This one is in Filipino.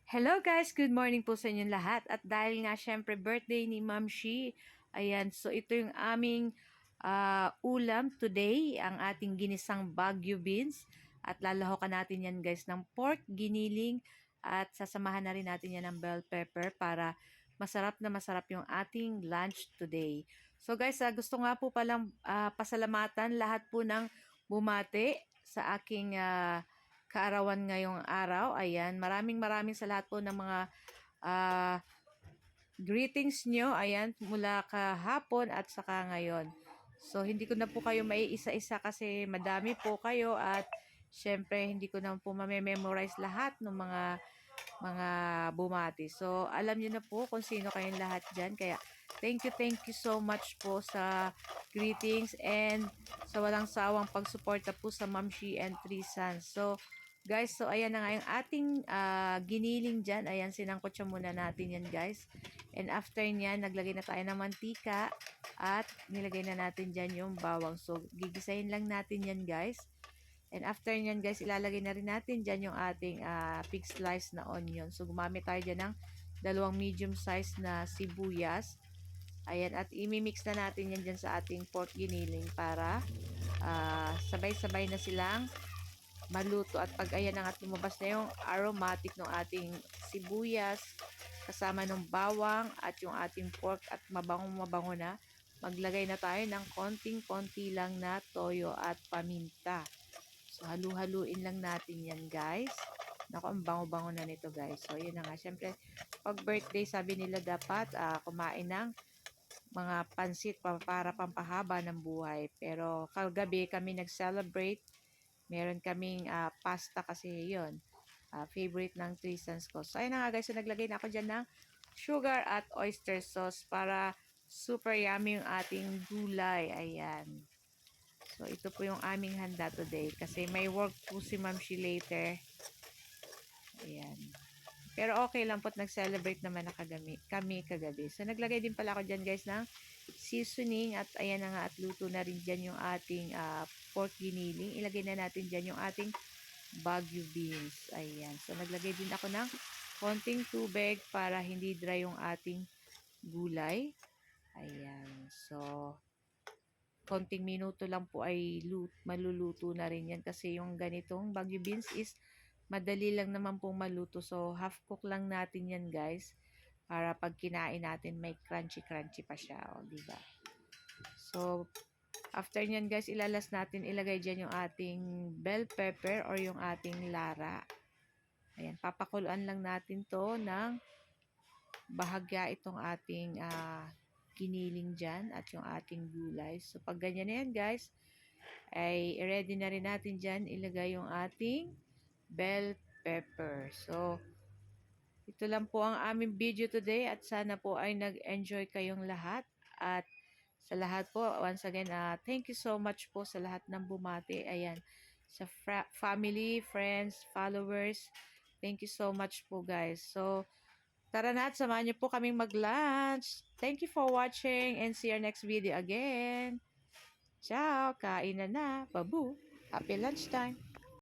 Hello guys, good morning po sa inyong lahat. At dahil nga syempre birthday ni Ma'am Shi, ayan, so ito yung aming ulam today, ang ating ginisang Baguio beans. At lalahokan natin yan guys ng pork, giniling, at sasamahan na rin natin yan ng bell pepper para masarap na masarap yung ating lunch today. So guys, gusto nga po palang pasalamatan lahat po ng bumate sa aking kaarawan ngayong araw. Ayan, maraming sa lahat po ng mga uh, greetings nyo. Ayan, mula kahapon at saka ngayon. So, hindi ko na po kayo maiisa-isa kasi madami po kayo at syempre hindi ko na po mamememorize lahat ng mga bumati. So, alam niyo na po kung sino kayong lahat dyan. Kaya, thank you so much po sa greetings and sa walang sawang pagsuporta po sa Ma'am Shi and Three Sons. So, guys, so ayan na nga yung ating giniling dyan. Ayan, sinangkot siya muna natin yan, guys. And after nyan, naglagay na tayo ng mantika at nilagay na natin dyan yung bawang. So, gigisahin lang natin yan, guys. And after nyan, guys, ilalagay na rin natin dyan yung ating pig slice na onion. So, gumamit tayo dyan ng dalawang medium size na sibuyas. Ayan, at imimix na natin yan dyan sa ating pork giniling para sabay-sabay na silang maluto. At pag ayan na nga lumabas na yung aromatic ng ating sibuyas kasama ng bawang at yung ating pork at mabango na, maglagay na tayo ng konting-konti lang na toyo at paminta. So halu-haluin lang natin yan, guys. Naku, ang bango-bango na nito, guys. So yun na nga, syempre pag birthday sabi nila dapat kumain ng mga pansit para pampahaba ng buhay. Pero kagabi kami nag-celebrate. Meron kaming pasta kasi yun. Favorite ng Three Sons ko. So, ayun na nga guys. So, naglagay na ako dyan ng sugar at oyster sauce para super yummy yung ating gulay. Ayan. So, ito po yung aming handa today. Kasi may work po si Ma'am Shi later. Ayan. Pero okay lang po't nag-celebrate naman na kami kagabi. So, naglagay din pala ako dyan guys ng seasoning. At ayan na nga at luto na rin dyan yung ating pork giniling. Ilagay na natin dyan yung ating Baguio beans. Ayan. So, naglagay din ako ng konting tubig para hindi dry yung ating gulay. Ayan. So, konting minuto lang po ay maluluto na rin yan. Kasi yung ganitong Baguio beans is madali lang naman pong maluto. So, half cook lang natin yan, guys. Para pag kinain natin, may crunchy-crunchy pa siya. O, diba? So, after nyan, guys, ilalas natin, ilagay dyan yung ating bell pepper or yung ating lara. Ayan, papakuluan lang natin to ng bahagya itong ating giniling dyan at yung ating gulay. So, pag ganyan na yan, guys, ay ready na rin natin dyan ilagay yung ating bell pepper. So, ito lang po ang aming video today at sana po ay nag-enjoy kayong lahat. At sa lahat po, once again, thank you so much po sa lahat ng bumati. Ayan, sa family, friends, followers, thank you so much po guys. So, tara na at samahan niyo po kaming mag-lunch. Thank you for watching and see your next video again. Ciao! Kain na na. Babu! Happy lunchtime!